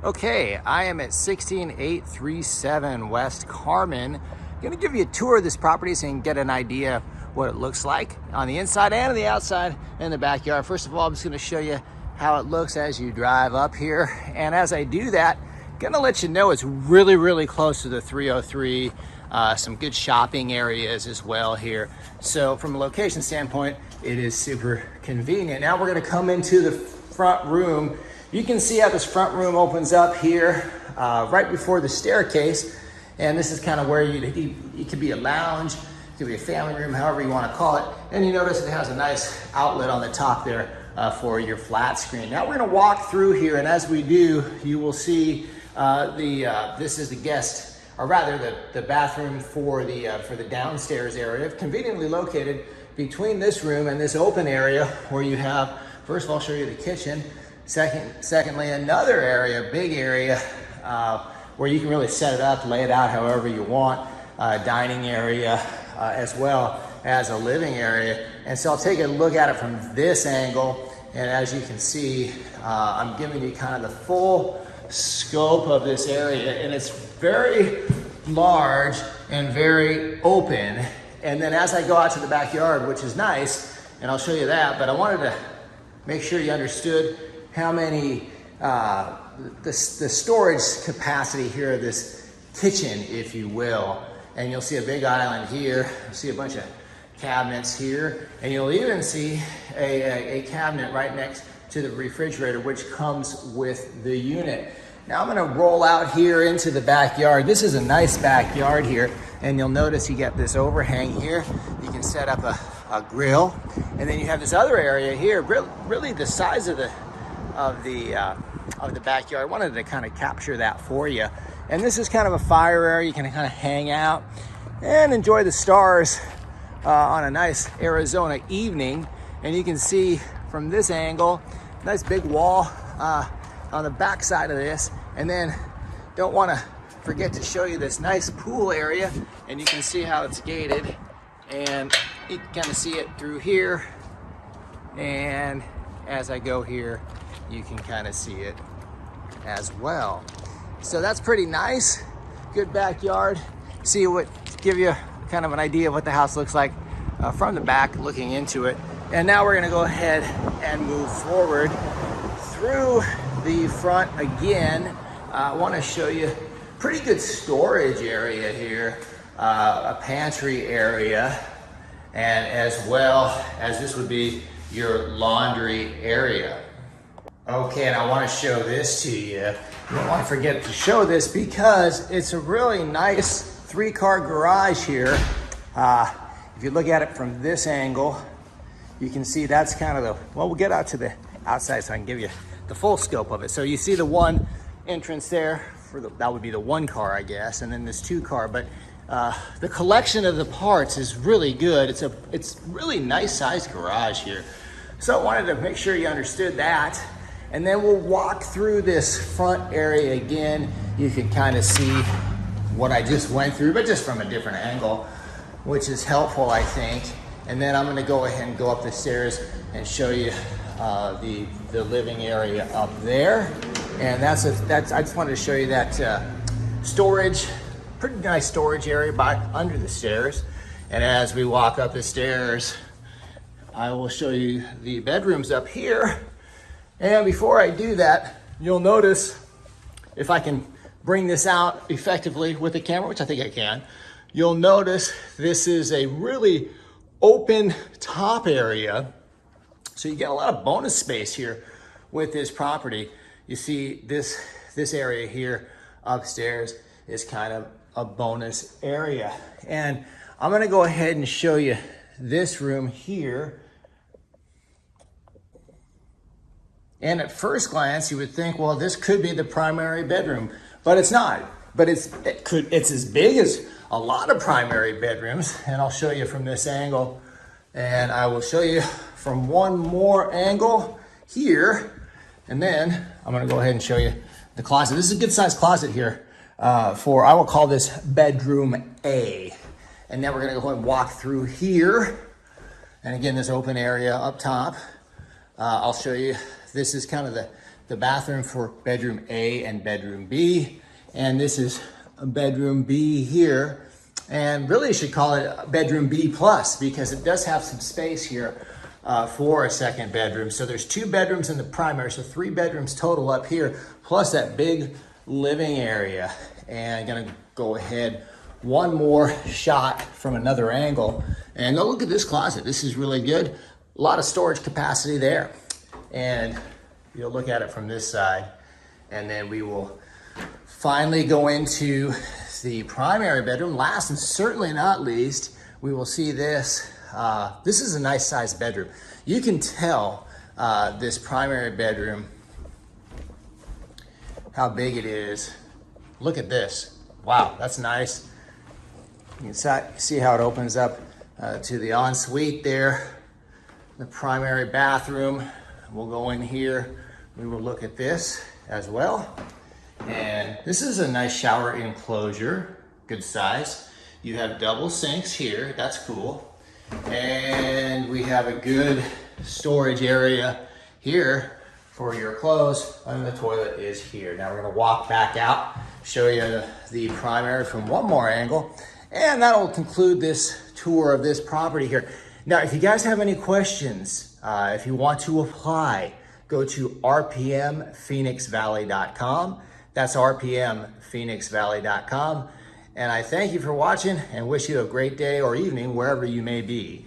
Okay, I am at 16837 West Carmen. Gonna give you a tour of this property so you can get an idea what it looks like on the inside and on the outside in the backyard. First of all, I'm just gonna show you how it looks as you drive up here. And as I do that, gonna let you know it's really close to the 303. Some good shopping areas as well here. So from a location standpoint, it is super convenient. Now we're gonna come into the front room. You can see how this front room opens up here right before the staircase. And this is kind of where it could be a lounge, it could be a family room, however you want to call it. And you notice it has a nice outlet on the top there for your flat screen. Now we're going to walk through here, and as we do, you will see this is the guest, or rather the bathroom for the downstairs area, conveniently located between this room and this open area where you have, first of all, I'll show you the kitchen. Secondly, another area, big area, where you can really set it up, lay it out however you want, dining area, as well as a living area. And so I'll take a look at it from this angle, and as you can see, I'm giving you kind of the full scope of this area, and it's very large and very open. And then as I go out to the backyard, which is nice, and I'll show you that, but I wanted to make sure you understood how many, the storage capacity here of this kitchen, if you will. And you'll see a big island here, you'll see a bunch of cabinets here, and you'll even see a cabinet right next to the refrigerator, which comes with the unit. Now I'm gonna roll out here into the backyard. This is a nice backyard here, and you'll notice you get this overhang here. You can set up a grill, and then you have this other area here, really the size of the backyard. I wanted to kind of capture that for you. And this is kind of a fire area. You can kind of hang out and enjoy the stars on a nice Arizona evening. And you can see from this angle, nice big wall on the back side of this. And then don't want to forget to show you this nice pool area. And you can see how it's gated. And you can kind of see it through here. And as I go here, you can kind of see it as well. So that's pretty nice. Good backyard. Give you kind of an idea of what the house looks like from the back looking into it. And now we're gonna go ahead and move forward through the front again. I wanna show you pretty good storage area here, a pantry area, and as well as this would be your laundry area. Okay, and I want to show this to you. You don't want to forget to show this because it's a really nice 3-car garage here. If you look at it from this angle, you can see that's kind of well, we'll get out to the outside so I can give you the full scope of it. So you see the one entrance there, that would be the 1-car, I guess, and then this 2-car, but the collection of the parts is really good. It's really nice sized garage here. So I wanted to make sure you understood that. And then we'll walk through this front area again. You can kind of see what I just went through, but just from a different angle, which is helpful, I think. And then I'm gonna go ahead and go up the stairs and show you the living area up there. And I just wanted to show you that storage, pretty nice storage area under the stairs. And as we walk up the stairs, I will show you the bedrooms up here. And before I do that, you'll notice, if I can bring this out effectively with the camera, which I think I can, you'll notice this is a really open top area. So you get a lot of bonus space here with this property. You see this area here upstairs is kind of a bonus area. And I'm gonna go ahead and show you this room here. And at first glance, you would think, well, this could be the primary bedroom, but it's not. But it's as big as a lot of primary bedrooms, and I'll show you from this angle, and I will show you from one more angle here, and then I'm gonna go ahead and show you the closet. This is a good sized closet here I will call this bedroom A. And now we're gonna go ahead and walk through here. And again, this open area up top. I'll show you, this is kind of the bathroom for bedroom A and bedroom B. And this is bedroom B here. And really you should call it bedroom B plus, because it does have some space here for a second bedroom. So there's 2 bedrooms in the primary, so 3 bedrooms total up here, plus that big living area. And I'm gonna go ahead, one more shot from another angle. And look at this closet. This is really good. A lot of storage capacity there. And you'll look at it from this side, and then we will finally go into the primary bedroom. Last and certainly not least, we will see this. This is a nice sized bedroom. You can tell this primary bedroom, how big it is. Look at this. Wow, that's nice. You can see how it opens up to the ensuite there, the primary bathroom. We'll go in here. We will look at this as well. And this is a nice shower enclosure, good size. You have double sinks here, that's cool. And we have a good storage area here for your clothes, and the toilet is here. Now we're gonna walk back out, show you the primary from one more angle, and that'll conclude this tour of this property here. Now, if you guys have any questions, if you want to apply, go to rpmphoenixvalley.com. That's rpmphoenixvalley.com. And I thank you for watching and wish you a great day or evening wherever you may be.